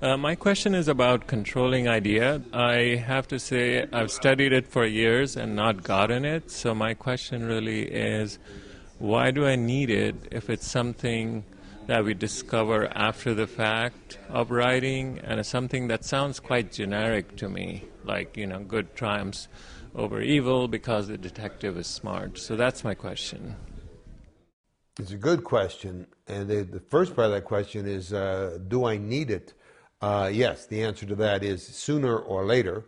My question is about controlling idea. I have to say I've studied it for years and not gotten it. So my question really is, why do I need it if it's something that we discover after the fact of writing and it's something that sounds quite generic to me, like, good triumphs over evil because the detective is smart. So that's my question. It's a good question. And the first part of that question is, do I need it? Yes, the answer to that is sooner or later,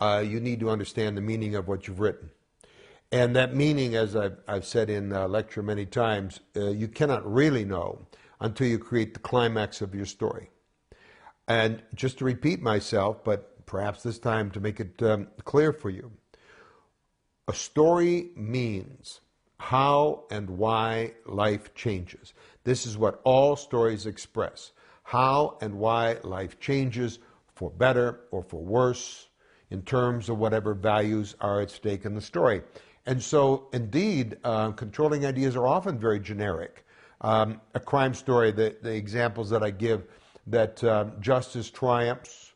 you need to understand the meaning of what you've written. And that meaning, as I've said in lecture many times, you cannot really know until you create the climax of your story. And just to repeat myself, but perhaps this time to make it clear for you, a story means how and why life changes. This is what all stories express. How and why life changes for better or for worse in terms of whatever values are at stake in the story. And so, indeed, controlling ideas are often very generic. A crime story, the examples that I give, that justice triumphs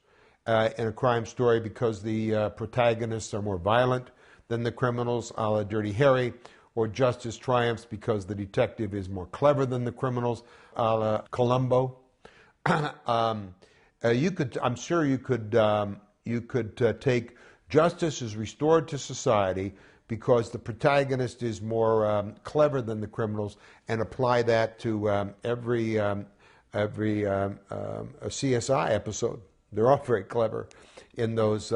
in a crime story because the protagonists are more violent than the criminals, a la Dirty Harry, or justice triumphs because the detective is more clever than the criminals, a la Columbo. I'm sure you could take justice is restored to society because the protagonist is more clever than the criminals, and apply that to every CSI episode. They're all very clever in those,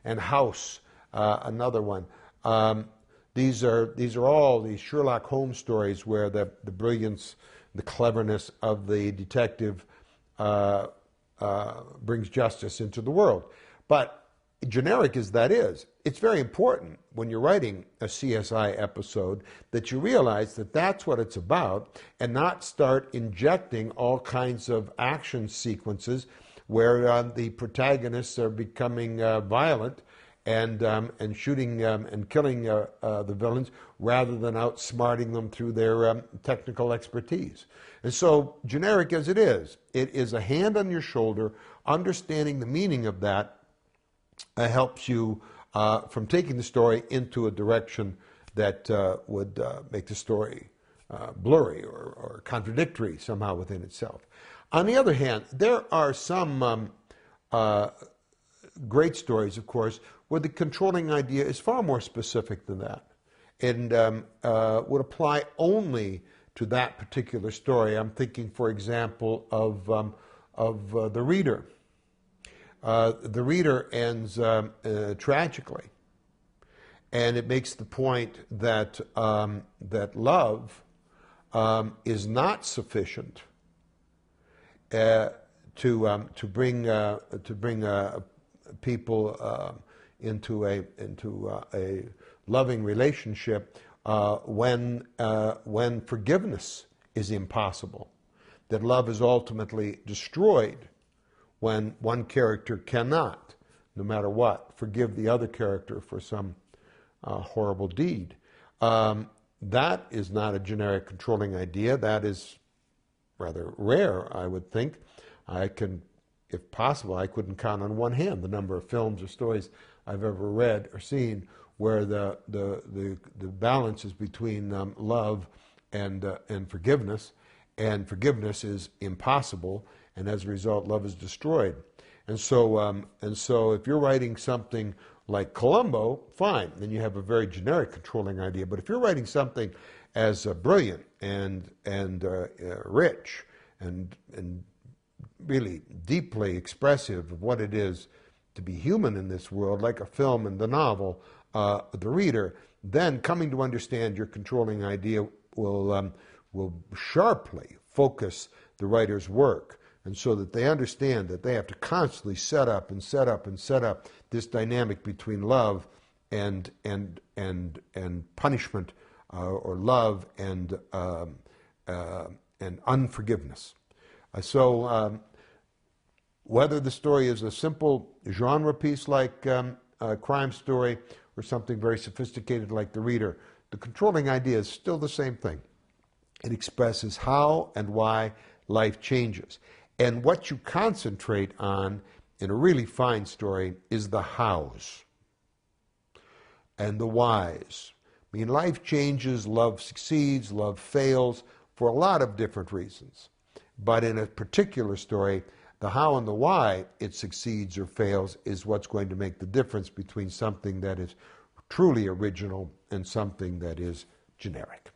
and House, another one. These are all these Sherlock Holmes stories where the brilliance, the cleverness of the detective brings justice into the world. But generic as that is, it's very important when you're writing a CSI episode that you realize that that's what it's about, and not start injecting all kinds of action sequences where the protagonists are becoming violent and shooting and killing the villains rather than outsmarting them through their technical expertise. And so, generic as it is a hand on your shoulder. Understanding the meaning of that helps you from taking the story into a direction that would make the story blurry or contradictory somehow within itself. On the other hand, there are some great stories, of course, where the controlling idea is far more specific than that, and would apply only to that particular story. I'm thinking, for example, of The Reader. The Reader ends tragically, and it makes the point that that love is not sufficient to bring people into a loving relationship when forgiveness is impossible. That love is ultimately destroyed when one character cannot, no matter what, forgive the other character for some horrible deed. That is not a generic controlling idea. That is rather rare, I would think. If possible, I couldn't count on one hand the number of films or stories I've ever read or seen where the balance is between love and forgiveness is impossible, and as a result, love is destroyed. And so if you're writing something like Columbo, fine, then you have a very generic controlling idea. But if you're writing something as brilliant and rich and really deeply expressive of what it is to be human in this world, like a film and the novel, The Reader, then coming to understand your controlling idea will sharply focus the writer's work, and so that they understand that they have to constantly set up this dynamic between love and punishment, or love and unforgiveness. So whether the story is a simple genre piece like a crime story or something very sophisticated like The Reader, the controlling idea is still the same thing. It expresses how and why life changes. And what you concentrate on in a really fine story is the hows and the whys. I mean, life changes, love succeeds, love fails for a lot of different reasons. But in a particular story, the how and the why it succeeds or fails is what's going to make the difference between something that is truly original and something that is generic.